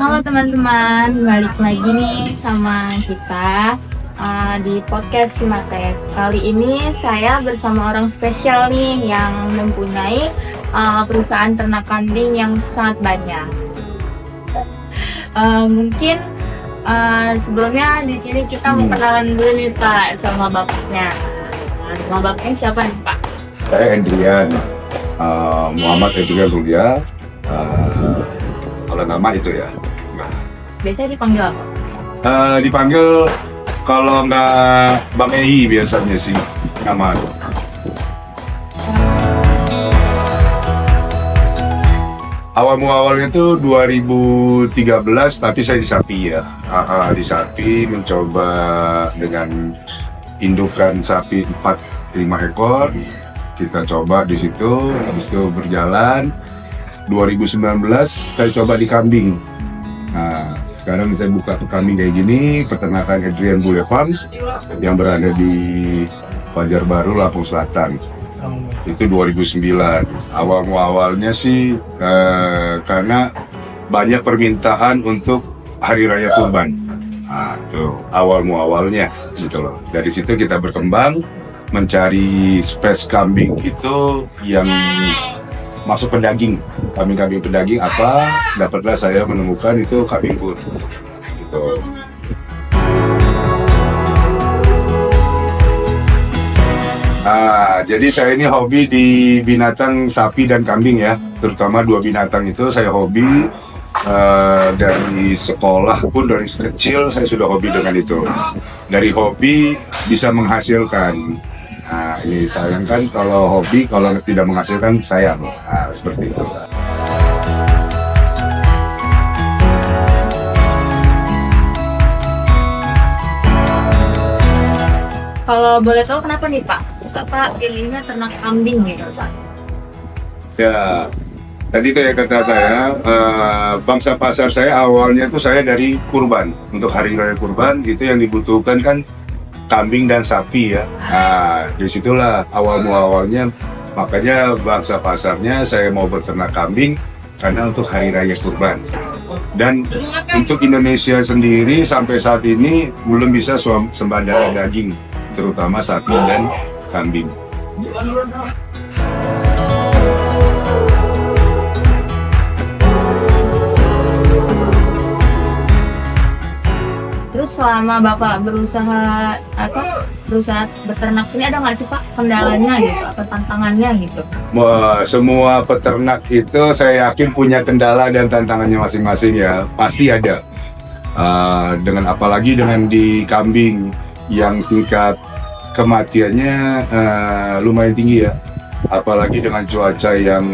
Halo teman-teman, balik lagi nih sama kita di podcast Simatek. Kali ini saya bersama orang spesial nih yang mempunyai perusahaan ternak kambing yang sangat banyak. Mungkin sebelumnya di sini kita mau kenalan dulu nih Pak sama bapaknya. Nama bapaknya siapa nih Pak? Saya Endrian, Muhammad Endrian Rulia. Kalau nama itu ya. Nah, Biasanya dipanggil apa? dipanggil kalau nggak Bang Ei biasanya sih nama. Awalnya itu 2013, tapi saya di Sapi ya. Di Sapi mencoba dengan indukan sapi 4-5 ekor. Kita coba di situ, habis itu berjalan. 2019 saya coba di kambing. Nah, sekarang saya buka kambing kayak gini, peternakan Adrian Boulevard yang berada di Fajar Baru, Lampung Selatan. Itu 2009. Awalnya sih karena banyak permintaan untuk Hari Raya Kurban. Nah, itu awalnya gitu loh. Dari situ kita berkembang mencari spesies kambing itu yang masuk pedaging, kambing-kambing pedaging apa, dapatlah saya menemukan itu kambing pur gitu. Jadi saya ini hobi di binatang sapi dan kambing ya, terutama dua binatang itu saya hobi. Dari sekolah pun dari kecil saya sudah hobi dengan itu. Dari hobi bisa menghasilkan. Nah, ini sayangkan kalau hobi, kalau tidak menghasilkan sayang. Nah, seperti itu. Kalau boleh tahu kenapa nih Pak? Apa pilihnya ternak kambing gitu Pak? Ya, tadi itu ya kata saya, bangsa pasar saya awalnya itu saya dari kurban. Untuk hari raya kurban itu yang dibutuhkan kan kambing dan sapi ya. Nah, disitulah awalnya, makanya bangsa pasarnya saya mau berternak kambing karena untuk hari raya kurban. Dan untuk Indonesia sendiri sampai saat ini belum bisa sembada daging, terutama sapi dan kambing. Terus selama Bapak berusaha beternak ini ada nggak sih Pak kendalanya gitu atau tantangannya gitu? Semua peternak itu saya yakin punya kendala dan tantangannya masing-masing ya, pasti ada. Dengan apalagi dengan di kambing yang tingkat kematiannya lumayan tinggi ya. Apalagi dengan cuaca yang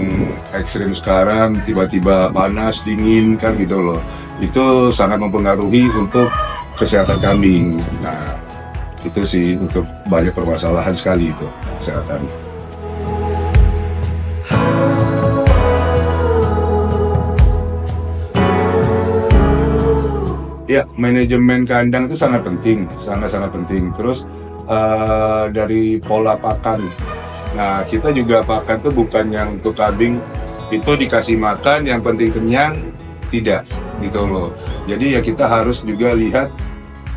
ekstrim sekarang, tiba-tiba panas, dingin kan gitu loh. Itu sangat mempengaruhi untuk kesehatan kambing. Nah, itu sih untuk banyak permasalahan sekali itu kesehatan. Ya, manajemen kandang itu sangat penting, sangat penting. Terus dari pola pakan. Nah, kita juga pakan tuh bukan yang untuk kambing itu dikasih makan yang penting kenyang, tidak gitu loh. Jadi ya kita harus juga lihat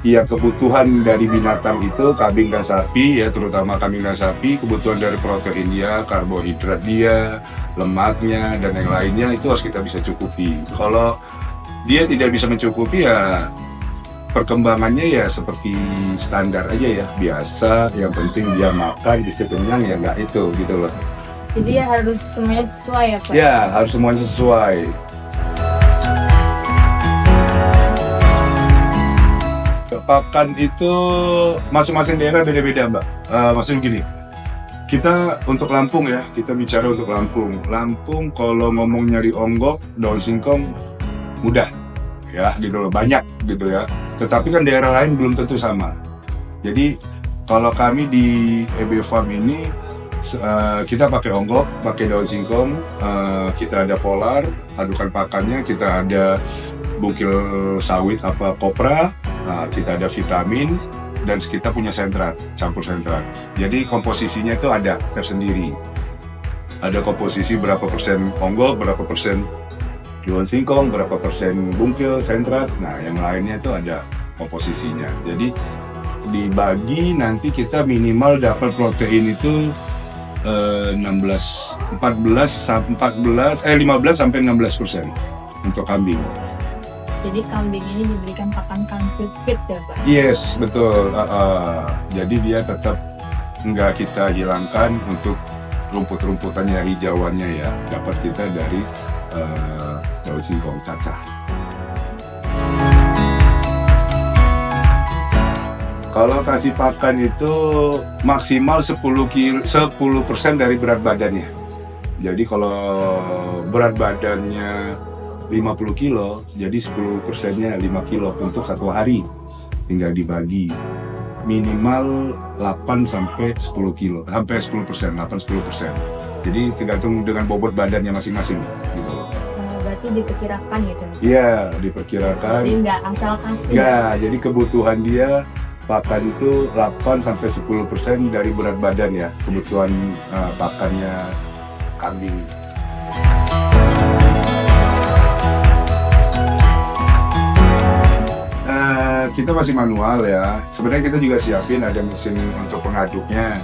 ya kebutuhan dari binatang itu, kambing dan sapi ya, terutama kambing dan sapi, kebutuhan dari protein dia, karbohidrat dia, lemaknya dan yang lainnya itu harus kita bisa cukupi. Kalau dia tidak bisa mencukupi ya perkembangannya ya seperti standar aja ya, biasa, yang penting dia makan bisa kenyang ya nggak itu gitu loh. Jadi ya harus semuanya sesuai ya Pak? Ya harus semuanya sesuai. Pakan itu masing-masing daerah beda-beda Mbak. Maksudnya gini, kita untuk Lampung ya, kita bicara untuk Lampung. Lampung kalau ngomong nyari onggok, daun singkong mudah ya gitu loh, banyak gitu ya. Tetapi kan daerah lain belum tentu sama. Jadi kalau kami di EB Farm ini kita pakai onggok, pakai daun singkong, kita ada polar, adukan pakannya, kita ada bukil sawit apa kopra, kita ada vitamin, dan kita punya sentrat, campur sentrat. Jadi komposisinya itu ada tersendiri. Ada komposisi berapa persen onggok, berapa persen daun singkong, berapa persen bungkil, sentrat. Nah, yang lainnya itu ada komposisinya. Jadi dibagi nanti kita minimal dapat protein itu 15 sampai 16% untuk kambing. Jadi kambing ini diberikan pakan fit ya Pak? Yes, betul. Jadi dia tetap nggak kita hilangkan untuk rumput-rumputannya, hijauannya ya. Dapat kita dari daun singkong cacah. Kalau kasih pakan itu maksimal 10% dari berat badannya. Jadi kalau berat badannya 50 kilo, jadi 10%-nya 5 kilo untuk satu hari. Tinggal dibagi minimal 8 sampai 10 kilo, sampai 10%, 8-10%. Jadi tergantung dengan bobot badannya masing-masing. Gitu. Berarti diperkirakan gitu? Iya, diperkirakan. Jadi nggak asal kasih? Nggak, jadi kebutuhan dia pakan itu 8 sampai 10% dari berat badan ya, kebutuhan pakannya kambing. Kita masih manual ya. Sebenarnya kita juga siapin ada mesin untuk pengaduknya.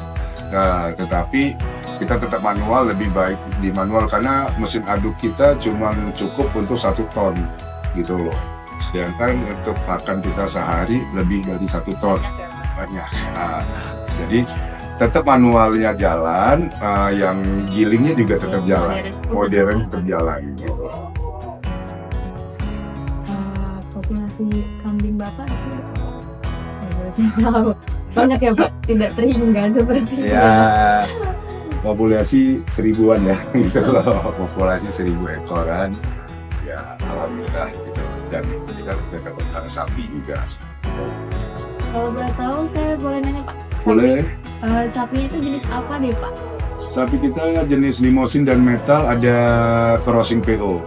Tetapi kita tetap manual, lebih baik di manual karena mesin aduk kita cuma cukup untuk 1 ton gitu loh. Sedangkan untuk pakan kita sehari lebih dari 1 ton. Banyak. Jadi tetap manualnya jalan, yang gilingnya juga tetap jalan. Modern tetap jalan gitu. Populasi kambing Bapak sih, boleh saya tahu? Banyak ya Pak, tidak terhingga seperti itu. Ya, populasi 1000-an ya, gitu loh. Populasi 1000 ekoran, ya alhamdulillah gitu. Dan kita dapat sapi juga. Kalau boleh tahu, saya boleh nanya Pak? Boleh. Sapinya itu jenis apa deh Pak? Sapi kita jenis limosin dan metal, ada crossing PO.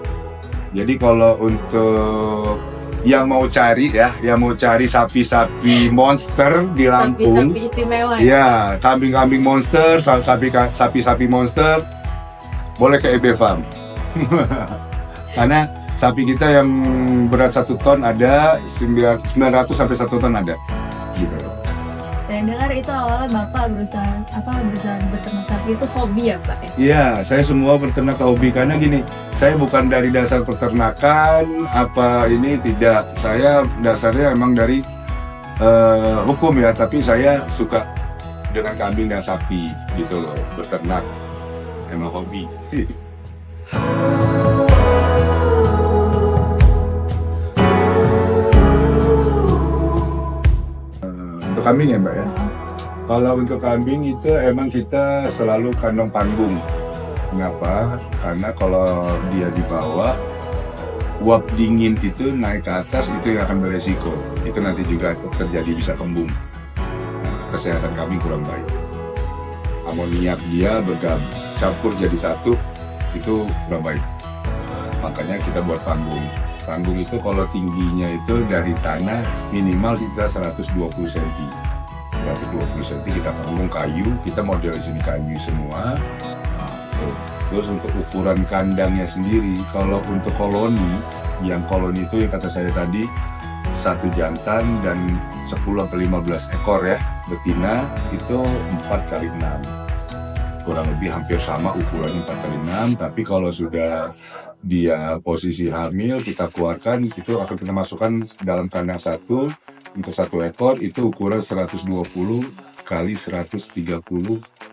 Jadi kalau untuk yang mau cari ya, yang mau cari sapi-sapi monster di Lampung, sapi-sapi istimewa ya, kambing-kambing monster, sapi-sapi monster, boleh ke EB Farm. Karena sapi kita yang berat 1 ton ada, 900 sampai 1 ton ada. Gitu. Saya dengar itu awalnya Bapak berusaha beternak sapi itu hobi ya Pak? Iya, saya semua berternak hobi karena gini, saya bukan dari dasar peternakan tidak. Saya dasarnya emang dari hukum ya, tapi saya suka dengan kambing dan sapi gitu loh, beternak emang hobi. Untuk kambing ya Mbak ya. Kalau untuk kambing itu emang kita selalu kandang panggung. Kenapa? Karena kalau dia dibawa, uap dingin itu naik ke atas itu yang akan beresiko. Itu nanti juga terjadi bisa kembung. Nah, kesehatan kambing kurang baik. Amoniak dia campur jadi satu, itu kurang baik. Makanya kita buat panggung. Panggung itu kalau tingginya itu dari tanah minimal kita 120 cm. 120 cm kita panggung kayu, kita model di sini kayu semua. Terus untuk ukuran kandangnya sendiri, kalau untuk koloni, yang koloni itu yang kata saya tadi 1 jantan dan 10-15 ekor ya, betina itu 4x6. Kurang lebih hampir sama ukurannya 4x6, tapi kalau sudah dia posisi hamil kita keluarkan, itu akan kita masukkan dalam kandang satu. Untuk 1 ekor itu ukuran 120 kali 130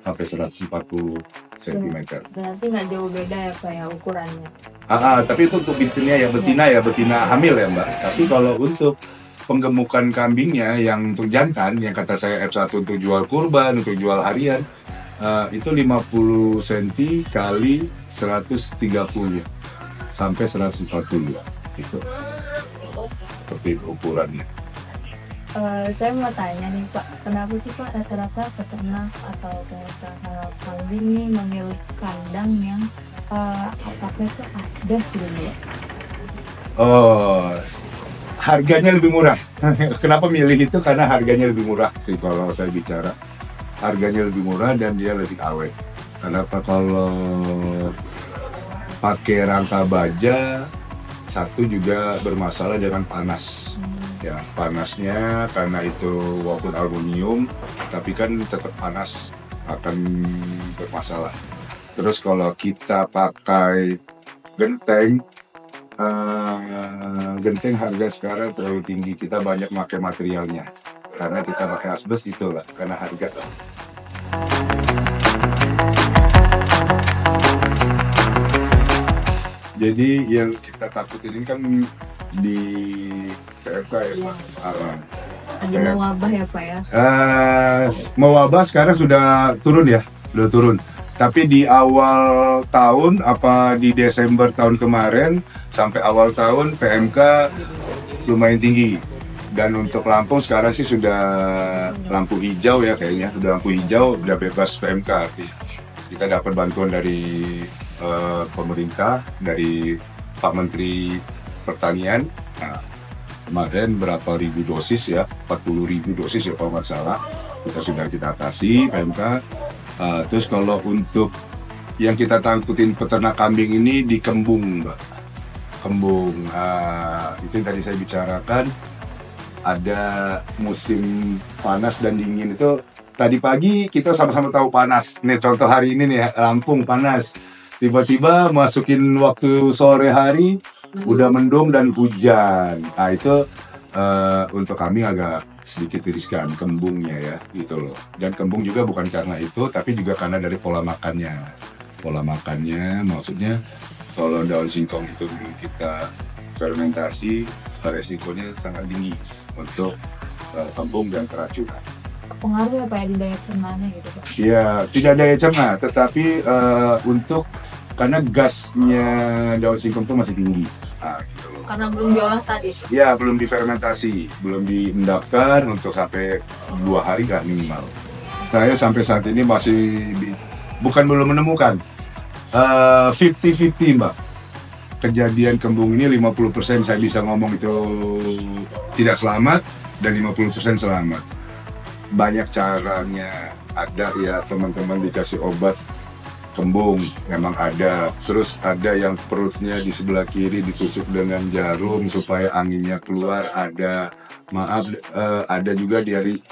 sampai 140 cm. Berarti nggak jauh beda ya Pak ya ukurannya? Tapi itu untuk betina hamil ya Mbak. Tapi kalau untuk penggemukan kambingnya yang untuk jantan, yang kata saya F1 untuk jual kurban, untuk jual harian, itu 50 cm kali 130 sampai 140 itu. Seperti itu ukurannya. Saya mau tanya nih Pak, kenapa sih Pak rata-rata peternak atau pengusaha kambing nih memilih kandang yang atapnya itu asbes gitu ya? Harganya lebih murah. Kenapa milih itu? Karena harganya lebih murah sih kalau saya bicara. Harganya lebih murah dan dia lebih awet. Kenapa? Kalau pakai rangka baja satu juga bermasalah dengan panas. Ya, panasnya karena itu walaupun aluminium, tapi kan tetap panas akan bermasalah. Terus kalau kita pakai genteng, genteng harga sekarang terlalu tinggi. Kita banyak pakai materialnya. Karena kita pakai asbes itulah, karena harga. Jadi yang kita takutin ini kan di PFK ya Pak. Lagi mau wabah ya Pak ya. Mewabah sekarang sudah turun ya, sudah turun. Tapi di awal tahun apa di Desember tahun kemarin sampai awal tahun PMK lumayan tinggi. Dan untuk Lampung sekarang sih sudah lampu hijau ya kayaknya, sudah lampu hijau, udah bebas PMK. Kita dapat bantuan dari pemerintah, dari Pak Menteri Pertanian. Nah, kemarin berapa ribu dosis ya, 40.000 dosis ya kalau nggak salah, sudah kita atasi PMK. Terus kalau untuk yang kita takutin peternak kambing ini di kembung, Mbak. Kembung, itu yang tadi saya bicarakan, ada musim panas dan dingin itu. Tadi pagi kita sama-sama tahu panas. Nih contoh hari ini nih, Lampung panas. Tiba-tiba masukin waktu sore hari, udah mendung dan hujan. Nah itu untuk kami agak sedikit riskan kembungnya ya gitu loh. Dan kembung juga bukan karena itu, tapi juga karena dari pola makannya. Pola makannya maksudnya kalau daun singkong itu kita fermentasi, resikonya sangat tinggi untuk kembung dan keracunan. Pengaruh ya Pak ya di daya cernanya gitu Pak? Iya, tidak daya cerna, tetapi untuk karena gasnya daun singkong itu masih tinggi. Nah, gitu loh. Karena belum diolah tadi. Ya, belum difermentasi, belum diendapkan untuk sampai 2 hari lah minimal. Saya sampai saat ini masih bukan belum menemukan 50-50 Mbak. Kejadian kembung ini 50% saya bisa ngomong itu tidak selamat dan 50% selamat. Banyak caranya, ada ya teman-teman dikasih obat kembung memang ada, terus ada yang perutnya di sebelah kiri ditusuk dengan jarum supaya anginnya keluar, ada ada juga dari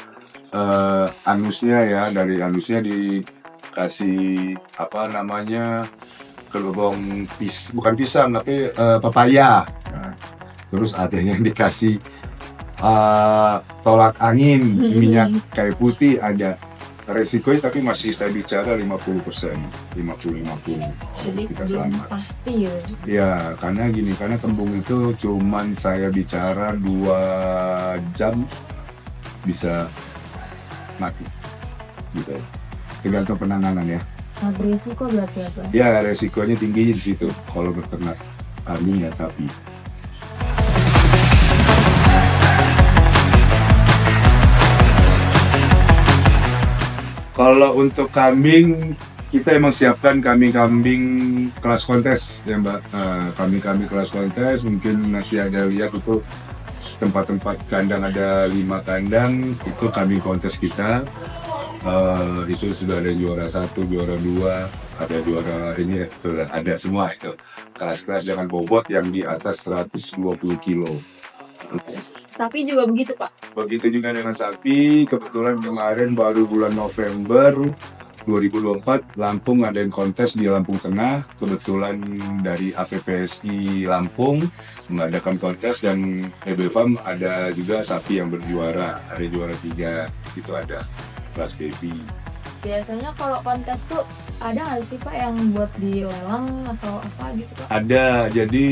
anusnya ya, dari anusnya dikasih apa namanya gelombang bukan pisang tapi pepaya. Nah, terus ada yang dikasih tolak angin minyak kayu putih ada. Resikonya tapi masih saya bicara 50%, 50-50. Jadi kita belum selamat. pasti ya. Ya, karena gini, karena kembung itu cuman saya bicara 2 jam bisa mati. Gitu. Tergantung penanganan ya. Nah, berisiko berarti ya Pak? Ya, resikonya tinggi di situ kalau beternak kambing ya sapi. Kalau untuk kambing, kita emang siapkan kambing-kambing kelas kontes ya Mbak. Kambing-kambing kelas kontes, mungkin nanti ada lihat itu tempat-tempat kandang ada 5 kandang, itu kambing kontes kita. Itu sudah ada juara 1, juara 2, ada juara ini ya, itu ada semua itu. Kelas-kelas dengan bobot yang di atas 120 kilo. Sapi juga begitu Pak? Begitu juga dengan sapi, kebetulan kemarin baru bulan November 2024 Lampung ada yang kontes di Lampung Tengah, kebetulan dari APPSI Lampung mengadakan kontes dan EBFAM ada juga sapi yang berjuara, ada juara 3, itu ada kelas baby. Biasanya kalau kontes tuh ada nggak sih Pak yang buat dilelang atau apa gitu Pak? Ada, jadi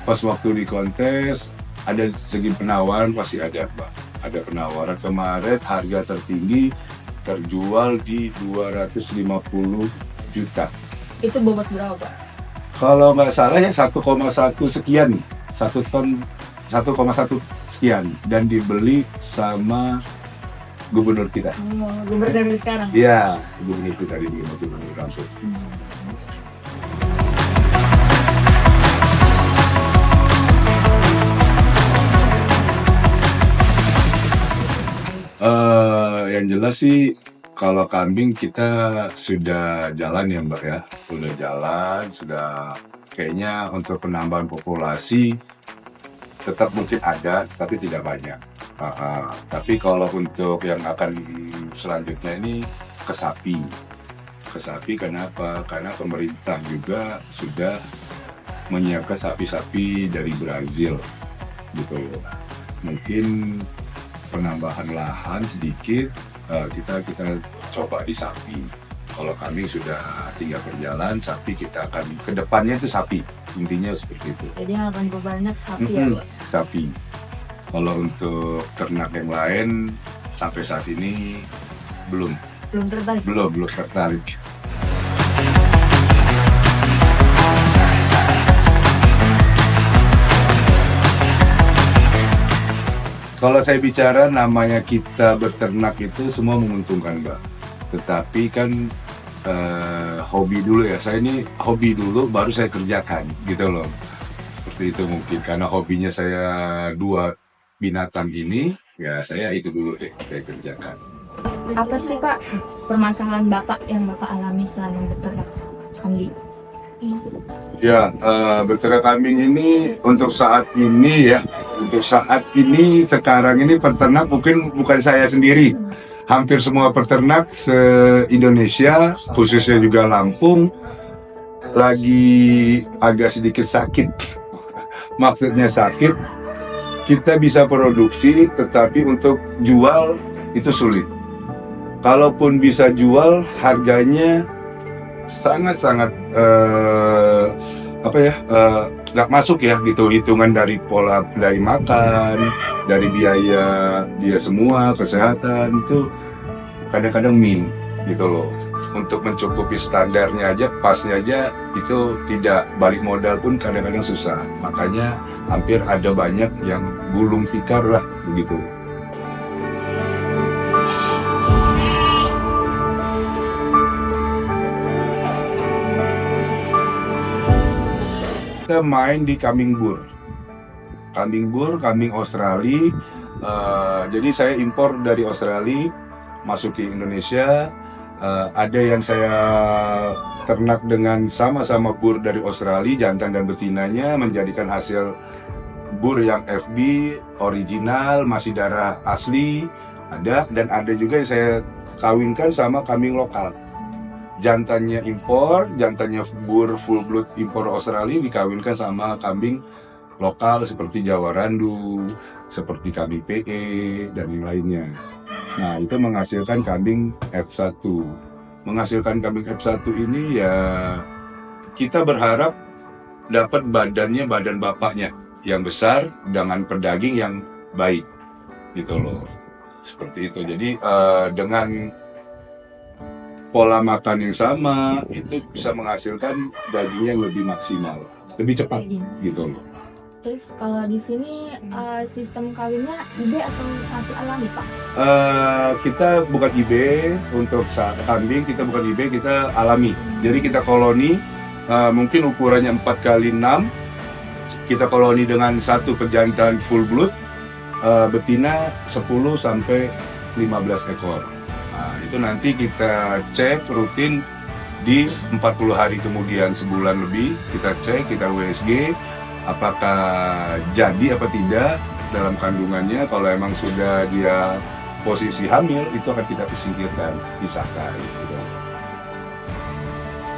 pas waktu di kontes ada segi penawaran pasti ada Pak. Ada penawaran kemarin harga tertinggi terjual di 250 juta. Itu bobot berapa Pak? Kalau nggak salah ya 1,1 sekian, 1 ton 1,1 sekian dan dibeli sama gubernur kita. Oh, gubernur sekarang? Iya, gubernur kita dibeli sama gubernur langsung. Yang jelas sih kalau kambing kita sudah jalan ya Mbak ya, sudah jalan, sudah kayaknya untuk penambahan populasi tetap mungkin ada, tapi tidak banyak. Tapi kalau untuk yang akan selanjutnya ini ke sapi. Ke sapi kenapa? Karena pemerintah juga sudah menyiapkan sapi-sapi dari Brazil gitu. Mungkin penambahan lahan sedikit, kita coba di sapi. Kalau kami sudah tinggal berjalan, sapi kita akan kedepannya itu sapi, intinya seperti itu. Jadi akan berbanyak sapi ya, Pak? Sapi. Kalau untuk ternak yang lain sampai saat ini belum Tertarik. belum tertarik. Kalau saya bicara namanya kita beternak itu semua menguntungkan, Mbak. Tetapi kan hobi dulu ya. Saya ini hobi dulu baru saya kerjakan gitu loh. Seperti itu mungkin karena hobinya saya dua binatang ini, ya saya itu dulu saya kerjakan. Apa sih Pak permasalahan Bapak yang Bapak alami selama beternak kambing? Ya, beternak kambing ini untuk saat ini ya, sekarang ini peternak mungkin bukan saya sendiri. Hampir semua peternak se-Indonesia, khususnya juga Lampung, lagi agak sedikit sakit. Maksudnya sakit, kita bisa produksi, tetapi untuk jual itu sulit. Kalaupun bisa jual, harganya sangat-sangat nggak masuk ya gitu, hitungan dari pola dari makan, dari biaya dia semua, kesehatan itu kadang-kadang gitu loh. Untuk mencukupi standarnya aja, pasnya aja itu tidak, balik modal pun kadang-kadang susah. Makanya hampir ada banyak yang gulung tikar lah begitu. Kita main di kambing bur, kambing Australia. Jadi saya impor dari Australia masuk ke Indonesia. Ada yang saya ternak dengan sama-sama bur dari Australia, jantan dan betinanya, menjadikan hasil bur yang FB original, masih darah asli ada, dan ada juga yang saya kawinkan sama kambing lokal. Jantannya impor, jantannya bur full blood impor Australia dikawinkan sama kambing lokal seperti Jawa Randu, seperti kambing PE dan yang lainnya. Nah, itu menghasilkan kambing F1. Menghasilkan kambing F1 ini ya kita berharap dapat badan bapaknya yang besar dengan pedaging yang baik gitu loh. Seperti itu. Jadi dengan pola makan yang sama itu bisa menghasilkan dagingnya yang lebih maksimal, lebih cepat gitu loh. Terus kalau di sini sistem kawinnya IB atau masih alami Pak? Kita bukan IB untuk kambing, kita bukan IB, kita alami. Jadi kita koloni, mungkin ukurannya 4x6. Kita koloni dengan satu pejantan full blood, betina 10 sampai 15 ekor. Nah, itu nanti kita cek rutin di 40 hari kemudian, sebulan lebih kita cek, kita WSG apakah jadi apa tidak dalam kandungannya. Kalau emang sudah dia posisi hamil, itu akan kita singkirkan, pisahkan gitu.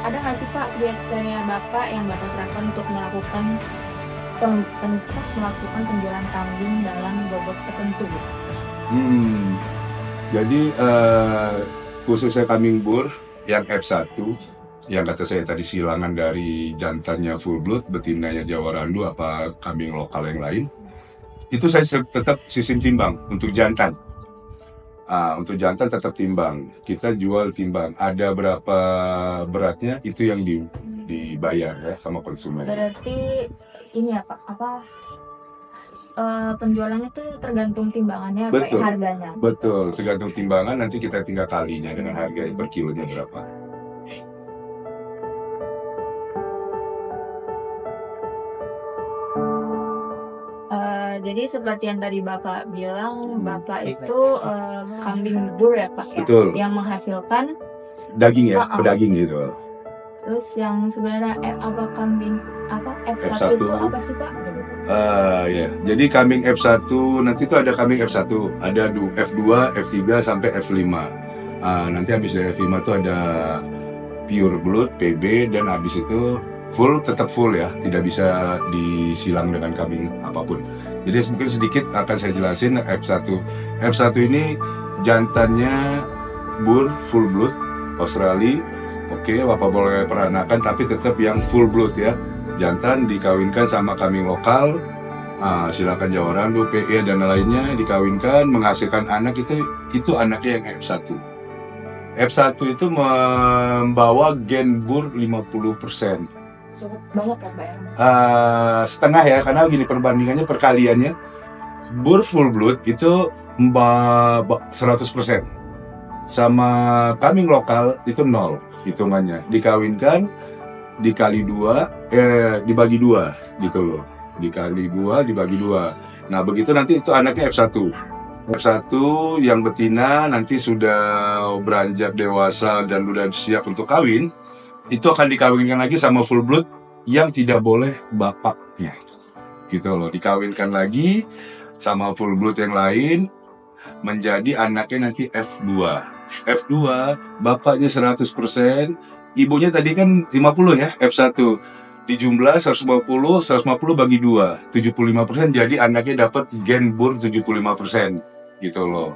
Ada nggak sih Pak kriteria Bapak yang Bapak terapkan untuk melakukan penjualan kambing dalam bobot tertentu gitu? Jadi khususnya kambing bur yang F1, yang kata saya tadi silangan dari jantannya full blood, betinanya Jawa Randu, apa kambing lokal yang lain, itu saya tetap sistem timbang untuk jantan. Untuk jantan tetap timbang, kita jual timbang. Ada berapa beratnya itu yang dibayar ya sama konsumen. Berarti ini ya Pak, penjualannya tuh tergantung timbangannya, betul, harganya. Betul, tergantung timbangan, nanti kita tinggal kalinya dengan harga per kilonya berapa. Jadi seperti yang tadi Bapak bilang, Bapak itu kambing bur ya Pak? Betul. Ya? Yang menghasilkan daging ya, pedaging gitu. Terus yang sebenarnya apa kambing apa F1 itu apa sih Pak? Ya. Jadi kambing F1 nanti itu ada kambing F1, ada F2, F3 sampai F5. Nanti habis dari F5 itu ada pure blood, PB, dan habis itu full, tetap full ya, tidak bisa disilang dengan kambing apapun. Jadi mungkin sedikit akan saya jelasin F1. F1 ini jantannya bur full blood Australia. Oke, Bapak boleh peranakan tapi tetap yang full blood ya. Jantan dikawinkan sama kambing lokal. Silakan Jawarandu, PE dan lainnya dikawinkan menghasilkan anak itu anaknya yang F1. F1 itu membawa gen bur 50%. Cukup banyak kan Pak ya? Setengah ya, karena gini perbandingannya perkaliannya. Bur full blood itu 100%. Sama kambing lokal itu 0 hitungannya. Dikawinkan dikali 2, dibagi 2 gitu loh. Dikali 2 dibagi 2. Nah begitu nanti itu anaknya F1. F1 yang betina nanti sudah beranjak dewasa dan sudah siap untuk kawin, itu akan dikawinkan lagi sama full blood yang tidak boleh bapaknya gitu loh. Dikawinkan lagi sama full blood yang lain menjadi anaknya nanti F2. F2 bapaknya 100%, ibunya tadi kan 50 ya, F1 dijumlah 150 bagi 2, 75%, jadi anaknya dapat gen bur 75% gitu loh.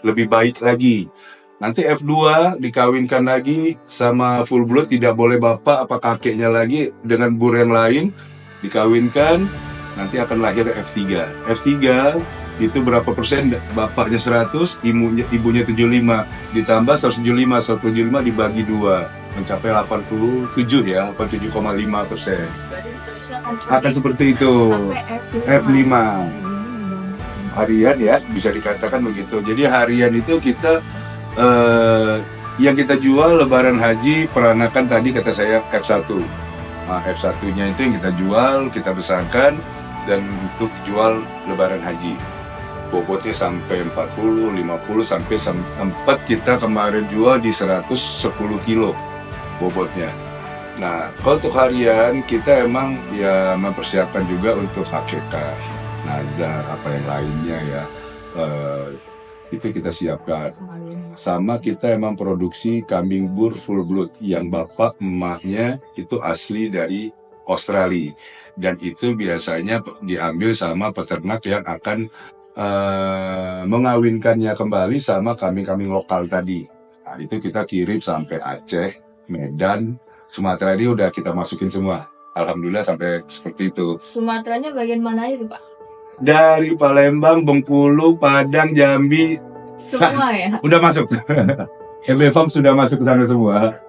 Lebih baik lagi nanti F2 dikawinkan lagi sama full blood, tidak boleh bapak apa kakeknya lagi, dengan bur yang lain dikawinkan, nanti akan lahir F3. F3 itu berapa persen? Bapaknya 100, ibunya 75, ditambah 175 dibagi 2, mencapai 87 ya, 87,5%. Akan seperti itu. F5. Harian ya, bisa dikatakan begitu. Jadi harian itu kita yang kita jual lebaran haji peranakan tadi kata saya F1. F1-nya itu yang kita jual, kita besarkan dan untuk jual lebaran haji. Bobotnya sampai 40, 50 sampai sempat kita kemarin jual di 110 kilo bobotnya. Nah, kalau untuk harian kita emang ya mempersiapkan juga untuk akikah, nazar, apa yang lainnya ya. Itu kita siapkan. Sama kita emang produksi kambing bur full blood yang bapak emaknya itu asli dari Australia, dan itu biasanya diambil sama peternak yang akan mengawinkannya kembali sama kambing-kambing lokal tadi. Nah, itu kita kirim sampai Aceh, Medan, Sumatera, ini udah kita masukin semua. Alhamdulillah sampai seperti itu. Sumateranya bagian mana aja tuh Pak? Dari Palembang, Bengkulu, Padang, Jambi, Semua ya? udah masuk. MB Farm sudah masuk ke sana semua.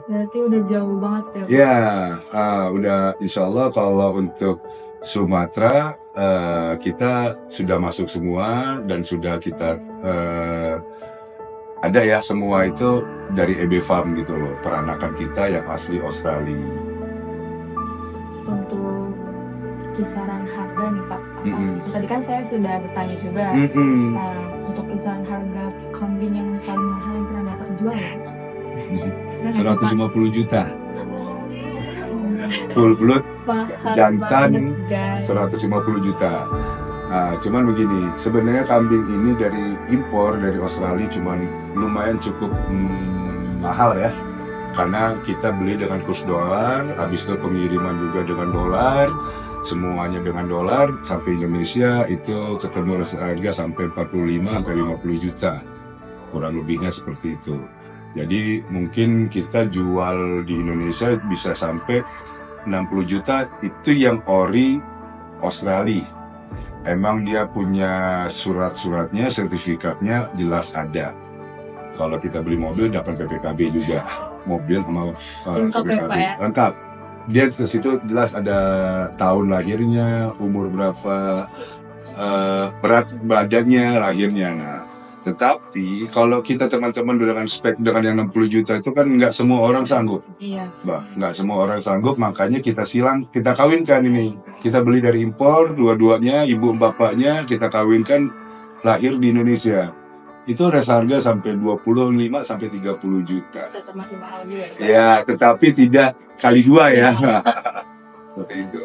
Berarti udah jauh banget ya Pak? Ya, udah insya Allah kalau untuk Sumatera kita sudah masuk semua dan sudah kita ada ya semua itu dari EB Farm gitu loh, peranakan kita yang asli Australia. Untuk kisaran harga nih Pak, tadi kan saya sudah bertanya juga. Nah, untuk kisaran harga kambing yang paling mahal yang pernah Bapak jual ya? 150 juta. Full blood jantan 150 juta. Nah, cuman begini, sebenarnya kambing ini dari impor dari Australia cuman lumayan cukup mahal ya, karena kita beli dengan kurs dolar, habis itu pengiriman juga dengan dolar, semuanya dengan dolar, sampai Indonesia itu ketemu harga sampai 45 sampai 50 juta, kurang lebihnya seperti itu. Jadi mungkin kita jual di Indonesia bisa sampai 60 juta, itu yang ori Australia. Emang dia punya surat-suratnya, sertifikatnya jelas ada. Kalau kita beli mobil dapat PPKB juga, mobil sama lengkap ya Pak ya? Lengkap. Dia ke situ jelas ada tahun lahirnya, umur berapa, berat badannya, lahirnya. Nah, tetapi kalau kita teman-teman dengan spek dengan yang 60 juta itu kan nggak semua orang sanggup. Iya. Nggak semua orang sanggup, makanya kita silang, kita kawinkan ini. Kita beli dari impor, dua-duanya, ibu bapaknya kita kawinkan lahir di Indonesia. itu res harga sampai 25 sampai 30 juta. Tetap masih mahal juga ya? Ya, tetapi tidak kali dua ya. Seperti itu.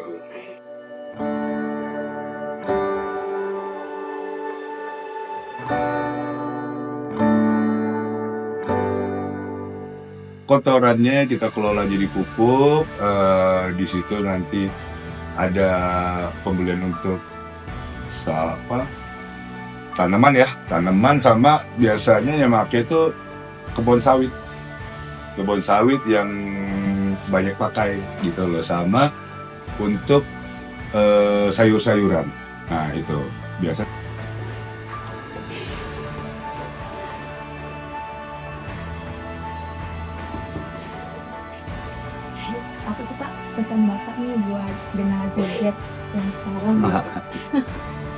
Kotorannya kita kelola jadi pupuk. Di situ nanti ada pembelian untuk tanaman ya, tanaman sama biasanya yang pakai itu kebun sawit yang banyak pakai gitu loh, sama untuk sayur-sayuran. Nah itu biasa. Terus apa sih Pak pesan Bapak nih buat generasi Z yang sekarang?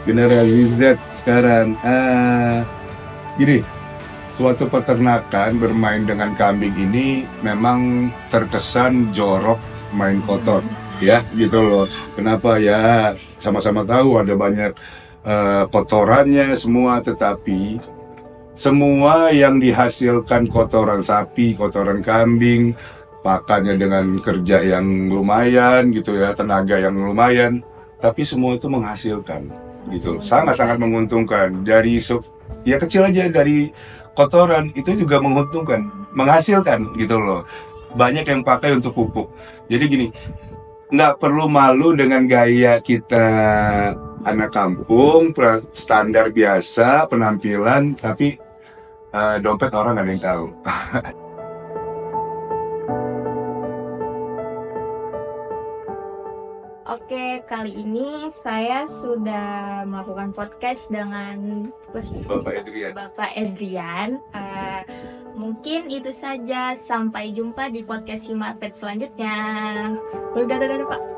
Generasi Z sekarang, gini, suatu peternakan bermain dengan kambing ini memang terkesan jorok, main kotor, ya gitu loh. Kenapa ya? Sama-sama tahu ada banyak kotorannya semua, tetapi semua yang dihasilkan kotoran sapi, kotoran kambing, pakannya dengan kerja yang lumayan gitu ya, tenaga yang lumayan, tapi semua itu menghasilkan gitu, sangat-sangat menguntungkan. Dari ya kecil aja, dari kotoran itu juga menguntungkan, menghasilkan gitu loh. Banyak yang pakai untuk pupuk. Jadi gini, nggak perlu malu dengan gaya kita anak kampung, standar biasa, penampilan, tapi dompet orang nggak ada yang tahu. Oke, kali ini saya sudah melakukan podcast dengan Bapak Edrian. Mungkin itu saja. Sampai jumpa di podcast Simarpet selanjutnya. Dadah, Pak.